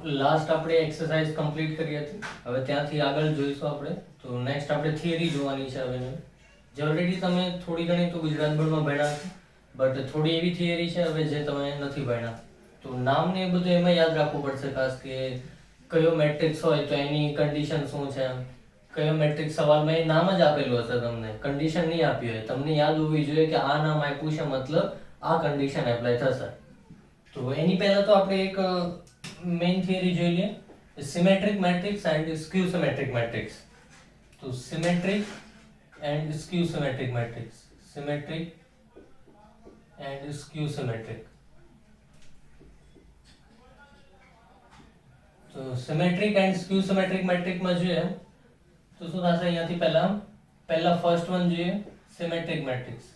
Last આપણે exercise complete કરી હતી. હવે ત્યાંથી આગળ જોઈશું આપણે. તો નેક્સ્ટ આપણે થિયરી જોવાની છે હવે. જે ઓલરેડી તમે થોડી ઘણી તો ગુજરાત બોર્ડમાં ભણ્યા છો, બટ થોડી એવી થિયરી છે હવે જે તમે નથી ભણ્યા. તો નામ ને એ બધું એમાં યાદ રાખવું પડશે, ખાસ કે કયો મેટ્રિક્સ હોય તો એની કન્ડિશન શું છે. કયો મેટ્રિક્સ સવાલમાં એ નામ જ આપેલું હશે, તમને કન્ડિશન નહીં આપી હોય. તમને યાદ હોવી જોઈએ કે આ નામ આપ્યું છે મતલબ આ કન્ડિશન એપ્લાય થશે. તો એની પહેલા તો આપણે એક મેઇન થિયરી જોઈ લઈએ, symmetric matrix and skew symmetric matrix. તો symmetric and skew symmetric matrix, symmetric and skew symmetric. તો સિમેટ્રિક એન્ડ સ્ક્યુ સિમેટ્રિક મેટ્રિકમાં જોઈએ તો શું થશે, અહીંયાથી પહેલા ફર્સ્ટ વન જોઈએ, સિમેટ્રિક મેટ્રિક્સ.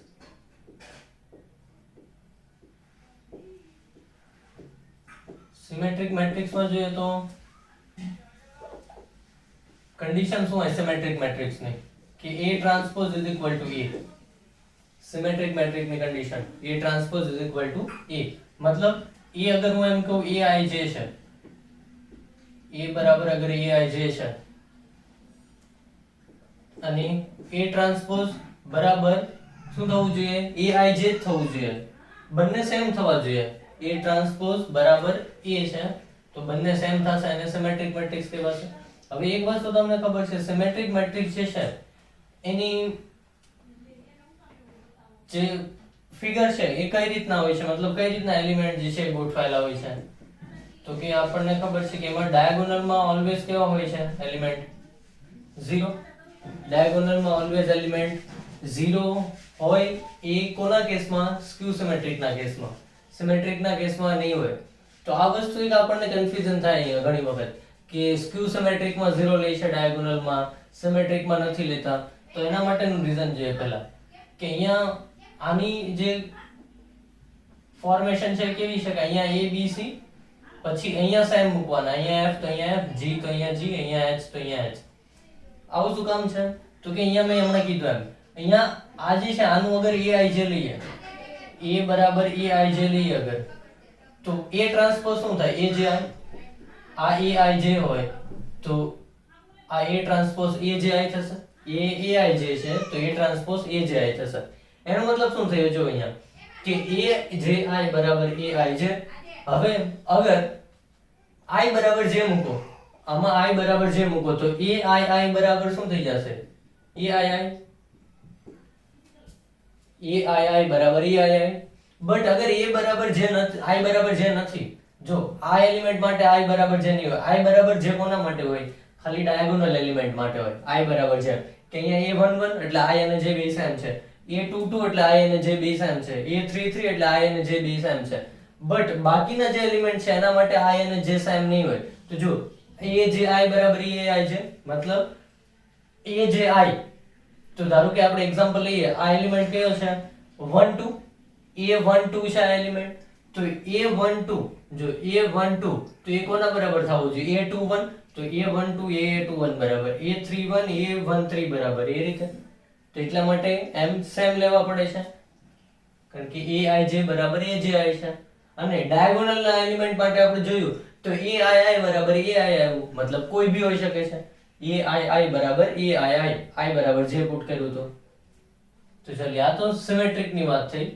સિમેટ્રિક મેટ્રિક્સમાં જોઈએ તો કન્ડિશન શું હોય સિમેટ્રિક મેટ્રિક્સની, કે A transpose is equal to A. Symmetric મેટ્રિક્સની condition A transpose is equal to A. મતલબ A અગર હું એમ કહું Aij છે, A બરાબર અગર Aij છે અને A ટ્રાન્સપોઝ બરાબર શું થવું જોઈએ, Aij જ થવું જોઈએ. બંને સેમ થવા જોઈએ. A ટ્રાન્સપોઝ બરાબર A છે તો બંને સેમ થશે અને સિમેટ્રિક મેટ્રિક્સ કહેવાશે. હવે એક વસ્તુ તમને ખબર છે, સિમેટ્રિક મેટ્રિક્સ જે છે એની જે ફિગર છે એ કઈ રીતના હોય છે, મતલબ કઈ રીતના એલિમેન્ટ જે છે ગોઠવાયેલા હોય છે. તો કે આપણને ખબર છે કે એમાં ડાયાગોનલમાં ઓલવેઝ કેવા હોય છે એલિમેન્ટ, 0. ડાયાગોનલમાં ઓલવેઝ એલિમેન્ટ 0 હોય. એ કોના કેસમાં, સ્ક્યુ સિમેટ્રિકના કેસમાં. સિમેટ્રિકના કેસમાં નહીં હોય. તો આ વસ્તુ એક આપણને કન્ફ્યુઝન થાય અહીંયા ઘણી વખત કે સ્ક્યુ સિમેટ્રિકમાં 0 લે છે ડાયાગોનલમાં, સિમેટ્રિકમાં નથી લેતા. તો એના માટેનું રીઝન જોઈએ પહેલા કે અહીંયા આની જે ફોર્મેશન છે કેવી છે કે અહીંયા A B C, પછી અહીંયા સેમ મૂકવાના, અહીંયા F તો અહીંયા F, G તો અહીંયા G, અહીંયા H તો અહીંયા H. આવું શું કામ છે, તો કે અહીંયા મેં હમણાં કીધું એમ, અહીંયા આ જે છે આનું અગર Aij લઈએ, A બરાબર Aij લઈએ અગર, તો A ટ્રાન્સપોઝ શું થાય, Aj. આ Aij હોય તો આ A ટ્રાન્સપોઝ Aj થશે. A Aij છે તો A ટ્રાન્સપોઝ Aj થશે. એનો મતલબ શું થયો જો અહીંયા કે Aj બરાબર Aij. હવે અગર I બરાબર j મૂકો, આમાં I બરાબર j મૂકો તો Aii બરાબર શું થઈ જશે, Aii બરાબર Aii. બટ અગર A બરાબર j નથી, I બરાબર j નથી, જો આ એલિમેન્ટ માટે I બરાબર j નહીં હોય. I બરાબર j કોના માટે હોય, ખાલી ડાયાગોનલ એલિમેન્ટ માટે હોય. I બરાબર j કે અહીંયા A11 એટલે I અને j બે સેમ છે, A22 એટલે I અને j બે સેમ છે, A33 એટલે I અને j બે સેમ છે. બટ બાકીના જે એલિમેન્ટ છે એના માટે I અને j સેમ નહીં હોય. તો જો Aji બરાબર Aij, મતલબ Aji. તો ધારો કે આપણે એક્ઝામ્પલ લઈએ, આ એલિમેન્ટ કયો છે 1 2, A12 છે આ એલિમેન્ટ. તો A12 જો A12 તો એ કોના બરાબર થવું જોઈએ, A21. તો A12 A21 બરાબર, A31 A13 બરાબર, એ રીતે. તો એટલા માટે એમ સેમ લેવા પડે છે કારણ કે Aij બરાબર Aji છે. અને ડાયાગોનલ ના એલિમેન્ટ માટે આપણે જોયું તો Aii બરાબર Aii, મતલબ કોઈ ભી હોઈ શકે છે. Aii બરાબર Aii, I બરાબર j પુટ કર્યું તો ચાલો આ તો સિમેટ્રિક ની વાત થઈ.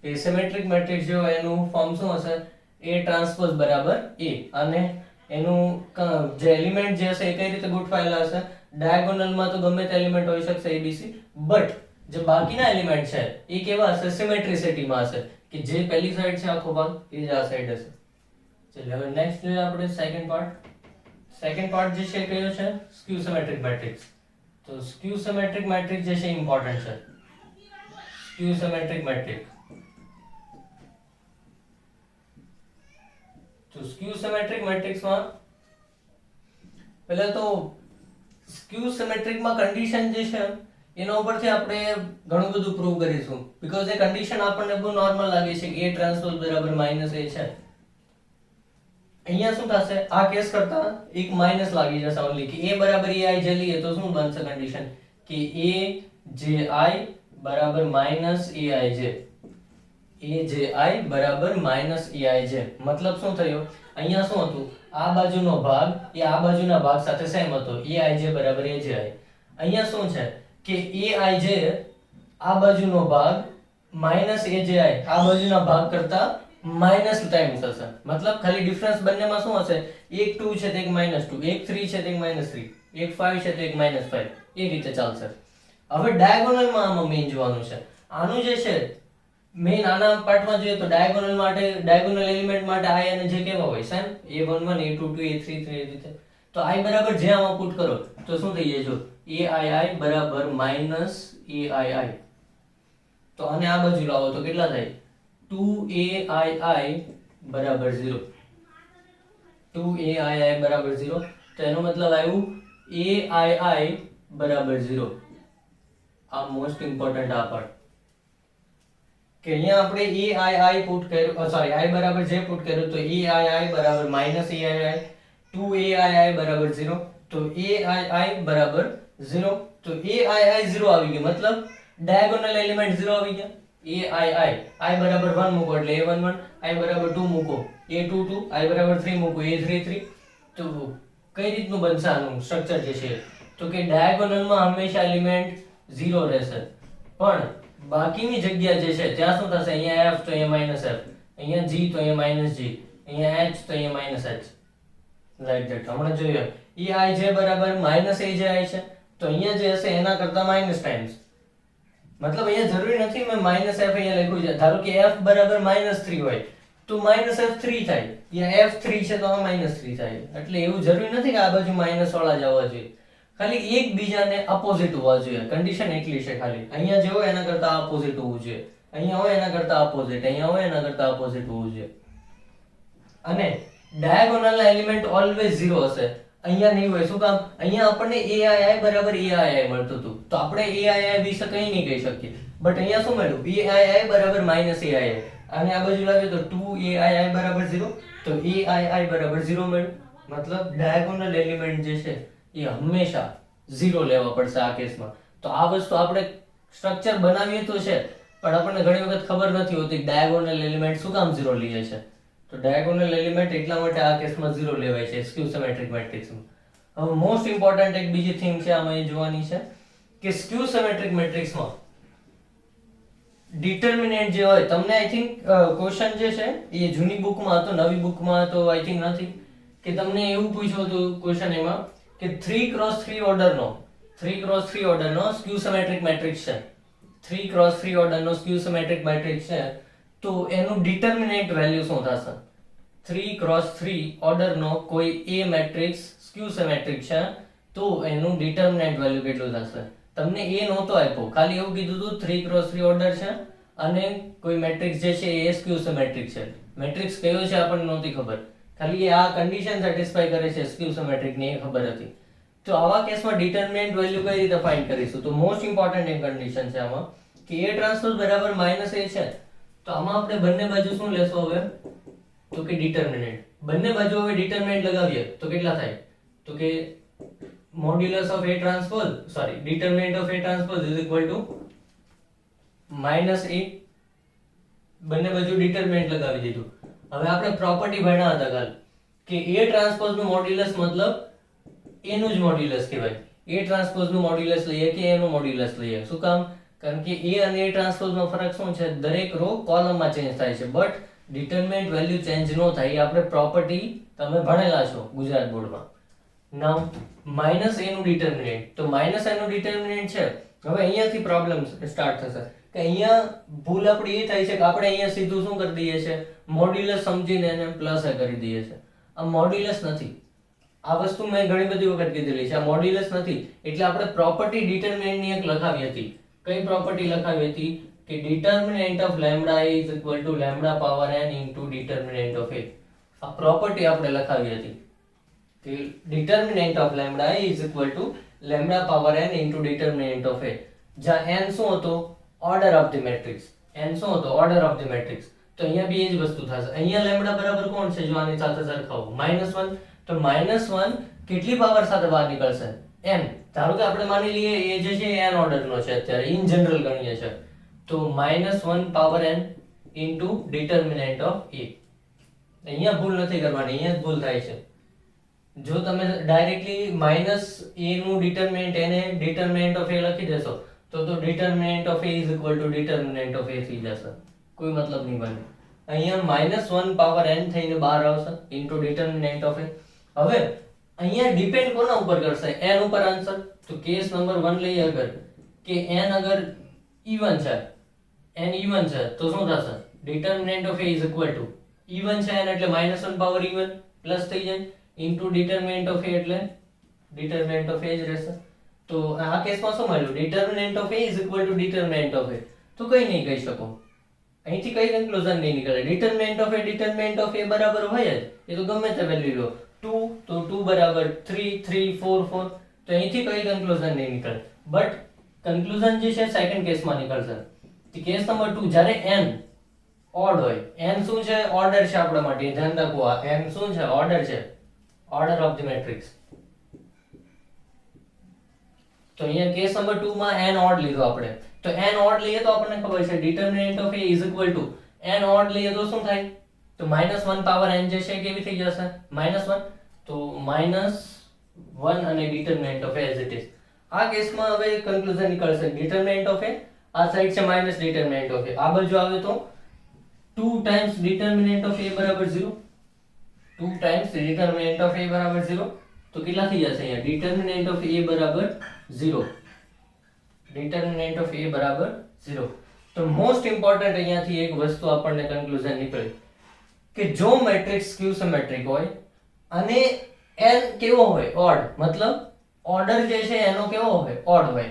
એ સિમેટ્રિક મેટ્રિક્સ જો એનું ફોર્મ શું હશે, A ટ્રાન્સપોઝ બરાબર A. અને એનું જે એલિમેન્ટ જે હશે એ કઈ રીતે ગોઠવાયેલા હશે, ડાયાગોનલમાં તો ગમે તે એલિમેન્ટ હોઈ શકશે ABC, બટ જે બાકીના એલિમેન્ટ છે એ કેવા હશે, સિમેટ્રિસિટીમાં હશે, કે જે પહેલી સાઈડ છે આખો ભાગ એ જ આ સાઈડ હશે. ચલો હવે નેક્સ્ટ જોઈએ આપણે સેકન્ડ પાર્ટ. સેકન્ડ પાર્ટ જે છે કયો છે, સ્ક્યુ સિમેટ્રિક મેટ્રિક્સ. તો સ્ક્યુ સિમેટ્રિક મેટ્રિક્સ જે છે ઇમ્પોર્ટન્ટ છે. Skew symmetric matrix. તો સ્ક્યુ સિમેટ્રિક મેટ્રિક્સમાં પહેલા તો સ્ક્યુ સિમેટ્રિકમાં કન્ડિશન જે છે એના ઉપરથી આપણે ઘણું બધું પ્રૂવ કરીશું, બીકોઝ એ કન્ડિશન આપણને બહુ નોર્મલ લાગે છે કે A ટ્રાન્સપોઝ બરાબર -A છે. અહીંયા શું થશે, આ કેસ કરતા એક માઇનસ લાગી જશે ઓન્લી, કે A બરાબર Aij લઈએ તો શું બનશે કન્ડિશન, કે Aji બરાબર -Aij. AJI બરાબર માઇનસ EIJ. મતલબ શું થયું? અહીંયા શું હતું? આ બાજુનો ભાગ એ આ બાજુના ભાગ સાથે સેમ હતો. EIJ બરાબર AJI. અહીંયા શું છે કે AIJ આ બાજુનો ભાગ માઇનસ AJI આ બાજુના ભાગ કરતા માઇનસ ટાઈમ્સ હશે. મતલબ ખાલી ડિફરન્સ બંનેમાં શું હશે? એક 2 છે તો એક -2, એક 3 છે તો એક -3, એક 5 છે તો એક -5. એ રીતે ચાલશે. હવે ડાયાગોનલમાં આમાં મેઇન જોવાનું છે. આનું જે છે મેઇન આના પાર્ટમાં જોઈએ તો ડાયાગોનલ માટે ડાયાગોનલ એલિમેન્ટ માટે i અને j કેવા હોય? સેમ a11 a22 a33 એ રીતે. તો i બરાબર j આમાં પુટ કરો તો શું થઈ જાય? જો aii બરાબર -aii. તો આને આ બાજુ લાવો તો કેટલા થાય? 2aii બરાબર 0. 2aii બરાબર 0. તો એનો મતલબ આવ્યું aii બરાબર 0. આ મોસ્ટ ઇમ્પોર્ટન્ટ આ પાર્ટ કે અહીંયા આપણે aii પુટ કર્યું, સોરી i બરાબર j પુટ કર્યું તો aii બરાબર -aii, 2aii બરાબર 0. તો aii બરાબર 0. તો aii 0 આવી ગયું. મતલબ ડાયાગોનલ એલિમેન્ટ 0 આવી ગયા. aii i બરાબર 1 મૂકો એટલે a11, i બરાબર 2 મૂકો a22, i બરાબર 3 મૂકો a33. તો કઈ રીતનું બનશે આનું સ્ટ્રક્ચર જે છે? તો કે ડાયાગોનલમાં હંમેશા એલિમેન્ટ 0 રહેશે, પણ બાકીની જગ્યા જે છે ત્યાં શું થશે? અહીંયા f તો અહીંયા -f, અહીંયા g તો અહીંયા -g, અહીંયા h તો અહીંયા -h. Like that. હમણાં જોઈએ eij બરાબર -aj છે તો અહીંયા જે હશે એના કરતા માઇનસ ટાઈમ્સ. મતલબ અહીંયા જરૂરી નથી મેં -f અહીંયા લખ્યું છે. ધારો કે f બરાબર -3 હોય તો -f3 થાય, યા f3 છે તો આ -3 થાય. એટલે એવું જરૂરી નથી કે આ બાજુ માઇનસ વાળા જ આવવા જોઈએ. ખાલી એકબીજાને અપોઝિટ હોવા જોઈએ. કન્ડિશન એટલી છે ખાલી. અહીંયા જે હોય એના કરતા અપોઝિટ હોવું જોઈએ, અહીંયા હોય એના કરતા અપોઝિટ, અહીંયા હોય એના કરતા અપોઝિટ હોવું જોઈએ. અને ડાયાગોનલના એલિમેન્ટ ઓલવેઝ 0 હશે. અહીંયા નહીં હોય. શું કામ? અહીંયા આપણને aii બરાબર aii મળતું હતું તો આપણે aii વિશે કંઈ નહીં કહી શકીએ. બટ અહીંયા શું મળ્યું? aii બરાબર -aii. અને આ બાજુ લાવીએ તો 2aii બરાબર 0. તો aii બરાબર 0 મળ્યું. મતલબ ડાયાગોનલ એલિમેન્ટ જે છે એ હંમેશા 0 લેવા પડશે આ કેસમાં. તો આ વસ્તુ આપણે સ્ટ્રક્ચર બનાવીએ તો છે, પણ આપણને ઘણી વખત ખબર નથી હોતી ડાયાગોનલ એલિમેન્ટ શું કામ 0 લઈએ છે. તો ડાયાગોનલ એલિમેન્ટ એટલા માટે આ કેસમાં 0 લેવાય છે સ્ક્યુ સિમેટ્રિક મેટ્રિક્સમાં. હવે મોસ્ટ ઇમ્પોર્ટન્ટ એક બીજી થિંગ છે આમાં એ જોવાની છે કે સ્ક્યુ સિમેટ્રિક મેટ્રિક્સમાં ડિટર્મિનન્ટ જે હોય, તમને આઈ થિંક ક્વેશ્ચન જે છે એ જૂની બુકમાં હતો, નવી બુકમાં તો આઈ થિંક નથી, કે તમને એવું પૂછ્યું હતું ક્વેશ્ચન એમાં કે 3x3 ઓર્ડરનો સ્ક્યુ સિમેટ્રિક મેટ્રિક્સ છે. 3x3 ઓર્ડરનો સ્ક્યુ સિમેટ્રિક મેટ્રિક્સ છે તો એનું ડિટર્મિનન્ટ વેલ્યુ શું થશે? 3x3 ઓર્ડરનો કોઈ a મેટ્રિક્સ સ્ક્યુ સિમેટ્રિક છે તો એનું ડિટર્મિનન્ટ વેલ્યુ કેટલું થશે? તમને એ નહોતો આપ્યો, ખાલી એવું કીધું હતું 3x3 ઓર્ડર છે અને કોઈ મેટ્રિક્સ જે છે એ સ્ક્યુ સિમેટ્રિક છે. મેટ્રિક્સ કયો છે આપણને નહોતી ખબર, ખાલી આ કન્ડિશન સેટિસ્ફાય કરે છે સ્ક્યુ સિમેટ્રિક ની એ ખબર હતી. તો આવા કેસમાં ડિટર્મિનન્ટ વેલ્યુ કઈ રીતે ફાઇન્ડ કરીશું? તો મોસ્ટ ઇમ્પોર્ટન્ટ એક કન્ડિશન છે આમાં કે a ટ્રાન્સપોઝ બરાબર -a છે. તો આમાં આપણે બંને બાજુ શું લેશું હવે? તો કે ડિટર્મિનન્ટ. બંને બાજુ હવે ડિટર્મિનન્ટ લગાવીએ તો કેટલા થાય? તો કે modulus of a transpose, sorry, determinant of a transpose is equal to -a. બંને બાજુ ડિટર્મિનન્ટ લગાવી દીધું. હવે આપણે પ્રોપર્ટી ભણ્યા હતા કાલ કે a ટ્રાન્સપોઝ નું મોડ્યુલસ મતલબ a નું જ મોડ્યુલસ કહેવાય. a ટ્રાન્સપોઝ નું મોડ્યુલસ લઈએ કે a નું મોડ્યુલસ લઈએ. શું કામ? કારણ કે a અને a ટ્રાન્સપોઝ માં ફરક શું છે? દરેક રો કોલમમાં ચેન્જ થાય છે, બટ ડિટર્મિનન્ટ વેલ્યુ ચેન્જ ન થાય. એ આપણે પ્રોપર્ટી તમે ભણેલા છો ગુજરાત બોર્ડમાં. નાઉ -a નું ડિટર્મિનન્ટ, તો -a નું ડિટર્મિનન્ટ છે. હવે અહીંયાથી પ્રોબ્લેમ સ્ટાર્ટ થશે કે અહીંયા ભૂલ આપણી એ થાય છે કે આપણે અહીંયા સીધું શું કરી દઈએ છે? મોડ્યુલસ સમજીને એને પ્લસ કરી દઈએ છે. આ મોડ્યુલસ નથી. આ વસ્તુ મેં ઘણી બધી વખત કીધેલી છે, આ મોડ્યુલસ નથી. એટલે આપણે પ્રોપર્ટી ડિટર્મિનન્ટ ની એક લખાવી હતી. કઈ પ્રોપર્ટી લખાવી હતી? કે determinant of lambda is equal two lambda power n into determinant of a. આ પ્રોપર્ટી આપણે લખાવી હતી કે determinant of lambda is equal two lambda power n into determinant of a. જ્યાં n શું હતો? Order of the matrix. n શું હતો? Order of the matrix. તો અહીંયા બી એ જ વસ્તુ થશે. અહીંયા લેમ્ડા બરાબર કોણ છે? જો આની સાથે સરખાવો -1. તો -1 કેટલી પાવર સાથે બહાર નીકળશે? n. ધારો કે આપણે માની લઈએ એ જે છે n ઓર્ડર નો છે, અત્યારે ઇન જનરલ ગણીએ છે, તો -1 power n into determinant of A. અહીંયા ભૂલ નથી કરવાની, અહીંયા જ ભૂલ થાય છે. જો તમે ડાયરેક્ટલી માઇનસ a નું ડિટર્મિનન્ટ એને ડિટર્મિનન્ટ ઓફ a લખી દેશો તો determinant of a is equal two determinant of a થઈ જશે. કોઈ મતલબ નહીં બને. અહીંયા -1 પાવર n થઈને બહાર આવશે ઇન્ટુ ડિટર્મિનન્ટ ઓફ a. હવે અહીંયા ડિપેન્ડ કોના ઉપર કરશે? n ઉપર આન્સર. તો કેસ નંબર 1 લઈએ અગર કે n અગર even છે, n even છે તો શું થશે? Determinant of a is equal two even છે n એટલે -1 પાવર even પ્લસ થઈ જાય ઇન્ટુ ડિટર્મિનન્ટ ઓફ a એટલે ડિટર્મિનન્ટ ઓફ a જ રહેશે. તો આ કેસમાં શું મળ્યું? Determinant of a is equal two determinant of a. તો કઈ નહીં કહી શકો, અહીંથી કઈ કન્ક્લુઝન નહીં નીકળે. ડિટર્મિનન્ટ ઓફ a બરાબર હોય જ, એ તો ગમે તે વેલ્યુ લો. 2 તો 2 બરાબર 3 3 4 4, તો અહીંથી કઈ કન્ક્લુઝન નહીં નીકળે. બટ કન્ક્લુઝન જે છે સેકન્ડ કેસમાં નીકળશે. કેસ નંબર 2 જ્યારે n ઓડ હોય, n શું છે? ઓર્ડર છે આપણા માટે, ધ્યાન રાખો. આ n શું છે? ઓર્ડર છે, ઓર્ડર ઓફ ધ મેટ્રિક્સ. તો અહીંયા કેસ નંબર 2 માં n ઓડ લીધો આપણે. તો n ઓડ લઈએ તો આપણને ખબર છે determinant of a is equal two n odd લઈએ તો શું થાય? તો -1 પાવર n જે છે કેવી થઈ જશે? -1. તો -1 અને determinant of a as it is. આ કેસમાં હવે કન્ક્લુઝન નીકળશે ડિટર્મિનન્ટ ઓફ a, આ સાઈડ છે માઇનસ ડિટર્મિનન્ટ ઓફ a, આ બાજુ આવે તો 2 ટાઈમ્સ ડિટર્મિનન્ટ ઓફ a બરાબર 0. 2 ટાઈમ્સ ડિટર્મિનન્ટ ઓફ a બરાબર 0. તો કેટલા થઈ જશે અહીંયા? ડિટર્મિનન્ટ ઓફ a બરાબર 0. ડિટર્મિનન્ટ ઓફ a બરાબર 0. તો મોસ્ટ ઇમ્પોર્ટન્ટ અહીંયાથી એક વસ્તુ આપણને કન્ક્લુઝન નીકળી કે જો મેટ્રિક્સ સ્ક્યુ સિમેટ્રિક હોય અને n કેવો હોય? ઓડ. મતલબ ઓર્ડર જે છે એનો કેવો હોય? ઓડ હોય.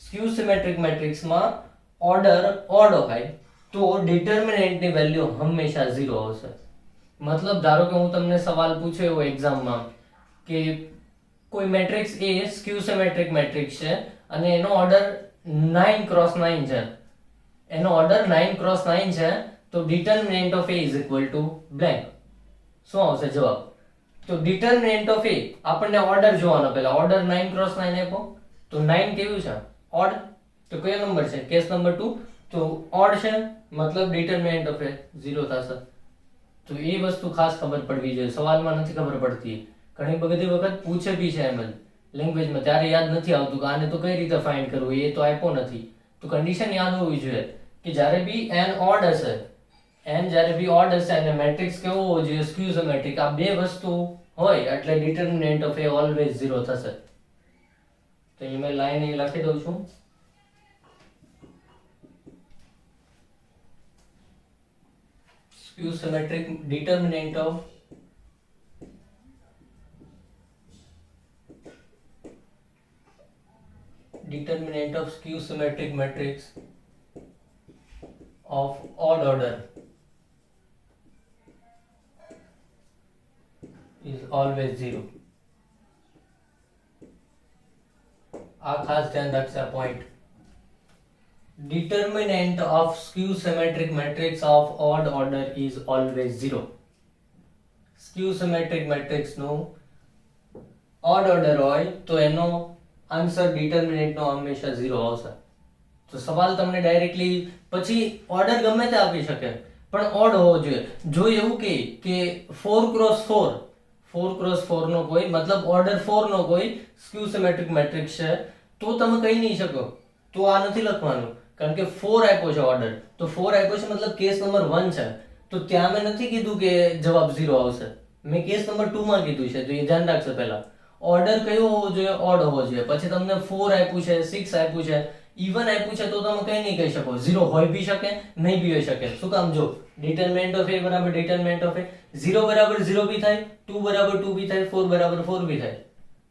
સ્ક્યુ સિમેટ્રિક મેટ્રિક્સમાં ઓર્ડર ઓડ હોય તો ડિટર્મિનન્ટની વેલ્યુ હંમેશા 0 આવશે. મતલબ ધારો કે હું તમને સવાલ પૂછ્યો એવો એક્ઝામમાં કે કોઈ matrix A skew symmetric matrix છે અને એનો ઓર્ડર 9x9 છે, એનો ઓર્ડર 9x9 છે, તો determinant of A is equal two blank. શું આવશે જવાબ? તો ડિટર્મિનન્ટ ઓફ A આપણને ઓર્ડર જોવાનો, પહેલા ઓર્ડર 9x9 આપ્યો તો 9 કેવું છે? ઓડ. તો કયો નંબર છે? Case number 2. તો ઓડ છે મતલબ ડિટર્મિનન્ટ ઓફ A 0 થશે. તો એ વસ્તુ ખાસ ખબર પડવી જોઈએ, સવાલમાં નથી ખબર પડતી. ઘણી બધી વખત પૂછે બી છે એમ જ લેંગ્વેજમાં, ત્યારે યાદ નથી આવતું કે આને તો કઈ રીતે ફાઇન્ડ કરવું, એ તો આપ્યો નથી. તો કન્ડિશન યાદ હોવી જોઈએ કે જ્યારે બી n ઓડ હશે, n જ્યારે બી ઓડ હશે અને મેટ્રિક્સ કેવો હોવો જોઈએ? Skew symmetric. આ બે વસ્તુ હોય એટલે ડિટર્મિનન્ટ ઓફ A ઓલવેઝ 0 થશે. તો અહીં મેં લાઈન અહીં લખી દઉં છું. Skew symmetric determinant of skew symmetric matrix of odd order is always 0. આ ખાસ ધ્યાન રાખશે આ point. Determinant of skew symmetric matrix of odd order is always 0. Skew symmetric matrix no odd order હોય તો એનો આન્સર ડિટર્મિનન્ટ નો હંમેશા 0 આવશે. તો સવાલ તમને ડાયરેક્ટલી પછી ઓર્ડર ગમે તે આપી શકે પણ ઓડ હોવો જોઈએ. જો એવું કે 4x4 નો કોઈ મતલબ ઓર્ડર 4 નો કોઈ સ્ક્યુ સિમેટ્રિક મેટ્રિક્સ છે તો તમે કહી નહીં શકો, તો આ નથી લખવાનું કારણ કે 4 આપ્યો છે ઓર્ડર. તો 4 આપ્યો છે મતલબ કેસ નંબર 1 છે, તો ત્યાં મેં નથી કીધું કે જવાબ 0 આવશે, મેં કેસ નંબર 2 માં કીધું છે. તો એ ધ્યાન રાખજો. પહેલા ઓર્ડર કયો હોવો જોઈએ? ઓડ હોવો જોઈએ. પછી તમને 4 આપ્યું છે, 6 આપ્યું છે, ઇવન આપ્યું છે તો તમે કઈ નહીં કહી શકો. 0 હોઈ બી શકે, નહીં બી હોઈ શકે. શું કામ? જો ડિટર્મિનન્ટ ઓફ A બરાબર ડિટર્મિનન્ટ ઓફ A, 0 બરાબર 0 બી થાય, 2 બરાબર 2 બી થાય, 4 બરાબર 4 બી થાય.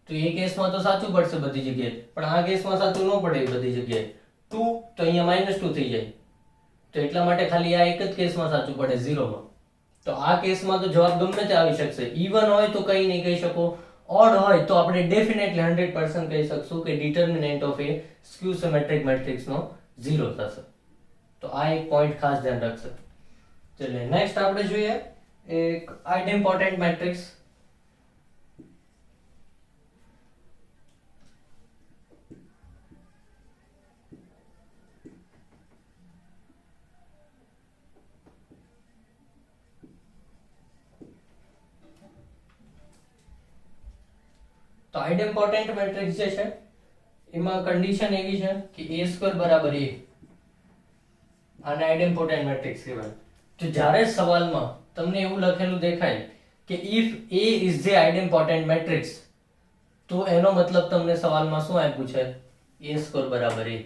તો એ કેસમાં તો સાચું પડશે બધી જગ્યાએ, પણ આ કેસમાં સાચું ન પડે બધી જગ્યાએ. 2 તો અહીંયા -2 થઈ જાય. તો એટલા માટે ખાલી આ એક જ કેસમાં સાચું પડે 0 માં. તો આ કેસમાં તો જવાબ ગમે તે આવી શકશે. ઇવન હોય તો કઈ નહીં કહી શકો, ઓડ હોય તો આપણે ડેફિનેટલી 100% કહી શકશું કે determinant of A skew symmetric matrix નો 0 થશે. તો આ એક પોઈન્ટ ખાસ ધ્યાન રાખશે. ચલો નેક્સ્ટ આપણે જોઈએ એક આઇડેમ્પોર્ટન્ટ મેટ્રિક્સ. તો આઇડેમ્પોટેન્ટ મેટ્રિક્સ જે છે એમાં કન્ડિશન એવી છે કે a² બરાબર a, આને આઇડેમ્પોટેન્ટ મેટ્રિક્સ કહેવાય. તો જ્યારે સવાલમાં તમને એવું લખેલું દેખાય કે if a is the idempotent matrix, તો એનો મતલબ તમને સવાલમાં શું આપ્યું છે? a² બરાબર a.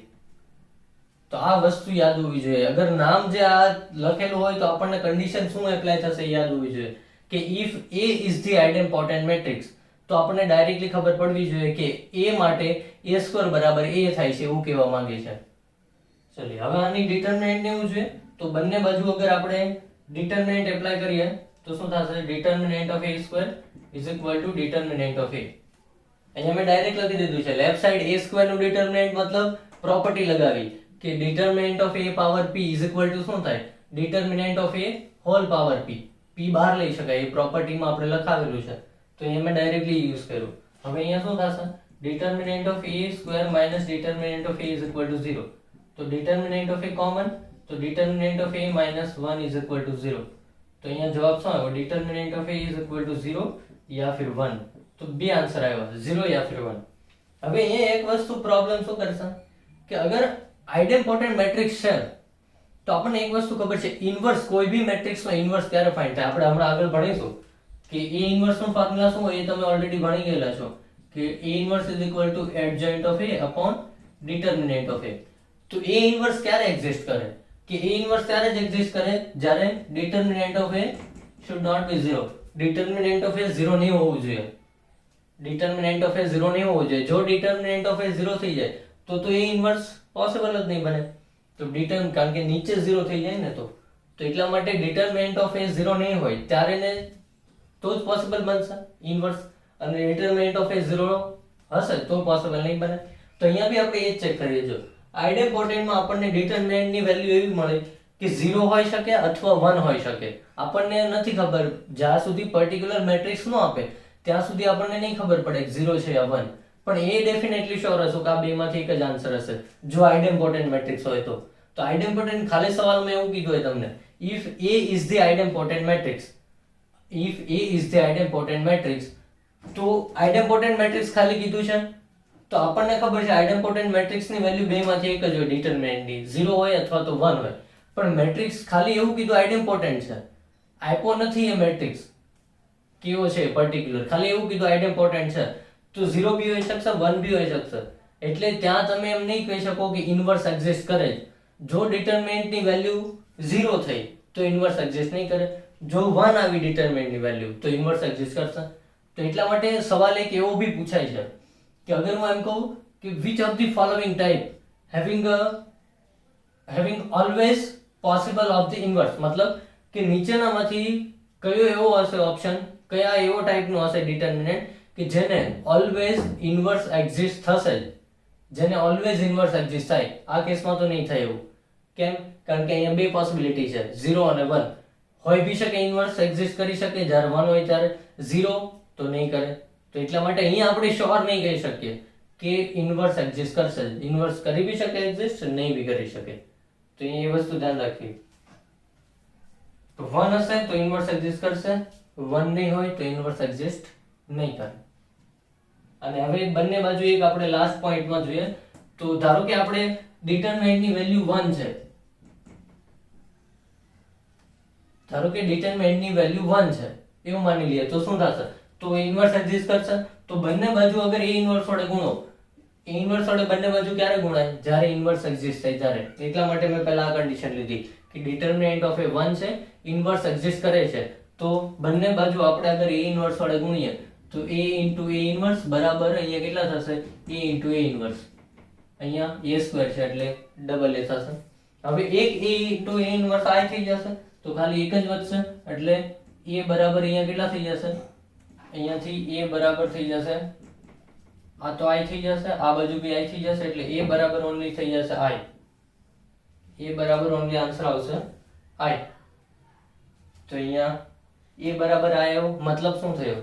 તો આ વસ્તુ યાદ હોવી જોઈએ. અગર નામ જે આ લખેલું હોય તો આપણને કન્ડિશન શું એપ્લાય થશે યાદ હોવી જોઈએ કે if a is the idempotent matrix, તો આપણને ડાયરેક્ટલી ખબર પડવી જોઈએ કે a માટે a² બરાબર a થાય છે એવું કહેવા માંગે છે. ચલિए હવે આની ડિટરમિનન્ટ ને એવું જોઈએ તો બંને બાજુ અગર આપણે ડિટરમિનન્ટ એપ્લાય કરીએ તો શું થશે? Determinant of a² is equal to determinant of a. અહીંયા મેં ડાયરેક્ટ લખી દીધું છે લેફ્ટ સાઈડ a² નું ડિટરમિનન્ટ મતલબ પ્રોપર્ટી લગાવી કે determinant of a power p is equal to શું થાય? Determinant of a whole power p. p બહાર લઈ શકાય એ પ્રોપર્ટીમાં આપણે લખાવેલું છે તો અહીંયા મેં ડાયરેક્ટલી યુઝ કર્યું. હવે અહીંયા શું થશે? Determinant of a² minus determinant of a is equal to 0. તો ડિટરમિનન્ટ ઓફ a કોમન, તો determinant of a minus 1 is equal to 0. તો અહીંયા જવાબ શું આવ્યો? Determinant of a is equal to 0 યા ફિર 1. તો બે આન્સર આવ્યો 0 યા ફિર 1. હવે અહીંયા એક વસ્તુ પ્રોબ્લેમ શું કરશે કે અગર આઇડેમ્પોટેન્ટ મેટ્રિક્સ છે તો આપણને એક વસ્તુ ખબર છે ઇન્વર્સ કોઈ બી મેટ્રિક્સનો ઇન્વર્સ ક્યારે ફાઇન્ડ થાય આપણે હમણાં આગળ ભણીશું કે a ઇન્વર્સ નો ફોર્મ્યુલા શું હોય એ તમે ઓલરેડી ભણી ગયેલા છો કે a inverse is equal to adjoint of a upon determinant of a. તો a ઇન્વર્સ ક્યારે એક્ઝિસ્ટ કરે કે a ઇન્વર્સ ત્યારે જ એક્ઝિસ્ટ કરે જ્યારે determinant of a should not be 0. Determinant of a 0 નહીં હોવું જોઈએ. ડિટરમિનન્ટ ઓફ a 0 નહીં હોવું જોઈએ. જો ડિટરમિનન્ટ ઓફ a 0 થઈ જાય તો a ઇન્વર્સ પોસિબલ જ નહીં બને. તો કારણ કે નીચે 0 થઈ જાય ને તો એટલા માટે ડિટરમિનન્ટ ઓફ a 0 નહીં હોય ત્યારે ને તો જ પોસિબલ બનશે ઇન્વર્સ, અને ડિટરમિનન્ટ ઓફ a 0 હશે તો પોસિબલ નહીં બને. તો અહીંયા બી આપણે એ જ ચેક કરીએ. જો આઇડેમ્પોટેન્ટમાં આપણને ડિટરમિનન્ટની વેલ્યુ એવી મળે કે 0 હોઈ શકે અથવા 1 હોઈ શકે. આપણને નથી ખબર જ્યાં સુધી પર્ટિક્યુલર મેટ્રિક્સ ન આપે ત્યાં સુધી આપણને નહીં ખબર પડે કે 0 છે યા 1. પણ એ ડેફિનેટલી શ્યોર હશું કે આ બેમાંથી એક જ આન્સર હશે જો આઇડેમ્પોટેન્ટ મેટ્રિક્સ હોય તો. તો આઇડેમ્પોટેન્ટ ખાલી સવાલમાં એવું કીધું હોય તમને if a is the idempotent matrix, if a is the idempotent matrix, તો આઇડેમ્પોટેન્ટ મેટ્રિક્સ ખાલી કીધું છે તો આપણને ખબર છે આઇડેમ્પોટેન્ટ મેટ્રિક્સની વેલ્યુ બેમાંથી એક જ હોય ડિટરમિનન્ટની 0 હોય અથવા તો 1 હોય. પણ મેટ્રિક્સ ખાલી એવું કીધું આઇડેમ્પોટેન્ટ છે, આપ્યો નથી એ મેટ્રિક્સ કેવો છે પર્ટિક્યુલર, ખાલી એવું કીધું આઇડેમ્પોટેન્ટ છે તો 0 બી હોઈ શકશે 1 બી હોઈ શકશે. એટલે ત્યાં તમે એમ નહીં કહી શકો કે ઇન્વર્સ એક્ઝિસ્ટ કરે જ. જો ડિટરમિનન્ટની વેલ્યુ 0 થઈ તો ઇન્વર્સ એક્ઝિસ્ટ નહીં કરે, જો 1 આવી ડિટરમિનન્ટની વેલ્યુ તો ઇન્વર્સ એક્ઝિસ્ટ કરશે. તો એટલા માટે સવાલ એક એવો બી પૂછાય છે કે અગર હું એમ કહું કે which of the following type having always possible of the inverse, મતલબ કે નીચેનામાંથી કયો એવો હશે ઓપ્શન, કયા એવો ટાઈપનો હશે ડિટરમિનન્ટ કે જેને ઓલવેઝ ઇન્વર્સ એક્ઝિસ્ટ થશે, જેને ઓલવેઝ ઇન્વર્સ એક્ઝિસ્ટ થાય. આ કેસમાં તો નહીં થાય એવું. કેમ? કારણ કે અહીંયા બે પોસિબિલિટી છે 0 અને 1. હોય બી શકે ઇન્વર્સ એક્ઝિસ્ટ કરી શકે, જ્યારે 1 હોય ત્યારે 0 તો નહીં કરે. તો એટલા માટે અહીંયા આપણે શ્યોર નહીં કહી શકીએ કે ઇન્વર્સ એક્ઝિસ્ટ કરશે. ઇન્વર્સ કરી બી શકે એક્ઝિસ્ટ, નહીં બી કરી શકે. તો અહીંયા એ વસ્તુ ધ્યાન રાખવી. તો 1 હશે તો ઇન્વર્સ એક્ઝિસ્ટ કરશે, 1 નહીં હોય તો ઇન્વર્સ એક્ઝિસ્ટ નહીં કરે. અને હવે બંને બાજુ એક આપણે લાસ્ટ પોઈન્ટમાં જોઈએ તો ધારો કે આપણે ડિટરમિનન્ટની વેલ્યુ 1 છે, ધારો કે ડિટરમિનન્ટની વેલ્યુ 1 છે એવું માની લઈએ તો શું થશે? તો ઇન્વર્સ એક્ઝિસ્ટ કરશે. તો બંને બાજુ અગર a ઇન્વર્સ વડે ગુણો, a ઇન્વર્સ વડે બંને બાજુ ક્યારે ગુણાય? જ્યારે ઇન્વર્સ એક્ઝિસ્ટ થાય ત્યારે. એટલા માટે મેં પહેલા આ કન્ડિશન લીધી કે ડિટરમિનન્ટ ઓફ a 1 છે, ઇન્વર્સ એક્ઝિસ્ટ કરે છે, તો બંને બાજુ આપણે અગર a ઇન્વર્સ વડે ગુણીએ તો a into a ઇન્વર્સ બરાબર અહીંયા કેટલા થશે? a into a inverse. અહીંયા a² છે એટલે ડબલ a થશે. હવે એક a into a inverse i થઈ જશે તો ખાલી એક જ વધશે એટલે a બરાબર અહીંયા કેટલા થઈ જશે? અહીંયાથી a બરાબર થઈ જશે, આ તો i થઈ જશે, આ બાજુ બી i થઈ જશે એટલે a બરાબર ઓન્લી થઈ જશે i. a બરાબર ઓન્લી આન્સર આવશે i. તો અહીંયા a બરાબર i આવ્યો. મતલબ શું થયો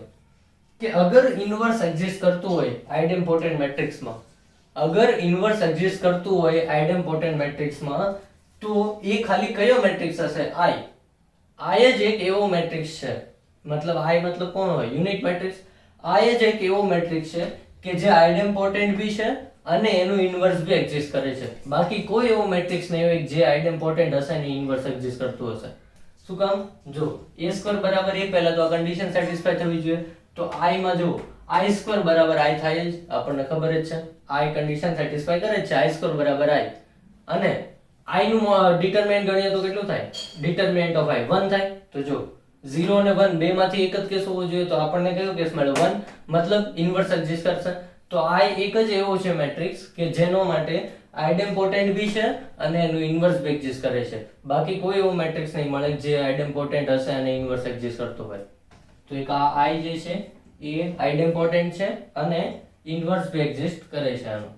કે અગર ઇન્વર્સ એક્ઝિસ્ટ કરતું હોય આઇડેમ્પોટેન્ટ મેટ્રિક્સમાં, અગર ઇન્વર્સ એક્ઝિસ્ટ કરતું હોય આઇડેમ્પોટેન્ટ મેટ્રિક્સમાં તો એ ખાલી કયો મેટ્રિક્સ હશે? i. i જ એક એવો મેટ્રિક્સ છે, મતલબ i મતલબ કોણ હોય? Unit matrix. i જ એક એવો મેટ્રિક્સ છે કે જે આઇડેમ્પોટેન્ટ બી છે અને એનું ઇન્વર્સ બી એક્ઝિસ્ટ કરે છે. બાકી કોઈ એવો મેટ્રિક્સ નહીં હોય જે આઇડેમ્પોટેન્ટ હશે અને ઇન્વર્સ એક્ઝિસ્ટ કરતું હશે. શું કામ? જો a² બરાબર a, પહેલા તો આ કન્ડિશન સેટિસ્ફાય થવી જોઈએ. તો i માં જો i² બરાબર i થાય જ, આપણને ખબર જ છે. i કન્ડિશન સેટિસ્ફાય કરે છે, i² બરાબર i. અને i નું ડિટરમિનન્ટ ગણીએ તો કેટલું થાય? ડિટરમિનન્ટ ઓફ i 1 થાય. તો જો 0 અને 1 બે માંથી એક જ કેસ હોવો જોઈએ, તો આપણને કયો કેસ મળ્યો? 1, મતલબ ઇન્વર્સ એક્ઝિસ્ટ કરશે. તો i એક જ એવો છે મેટ્રિક્સ કે જેનો માટે આઇડેમ્પોટેન્ટ બી છે અને એનું ઇન્વર્સ બી એક્ઝિસ્ટ કરે છે. બાકી કોઈ એવો મેટ્રિક્સ નહીં મળે જે આઇડેમ્પોટેન્ટ હશે અને ઇન્વર્સ એક્ઝિસ્ટ કરતો હોય. તો એક આ i જે છે એ આઇડેમ્પોટેન્ટ છે અને ઇન્વર્સ બી એક્ઝિસ્ટ કરે છે આનું.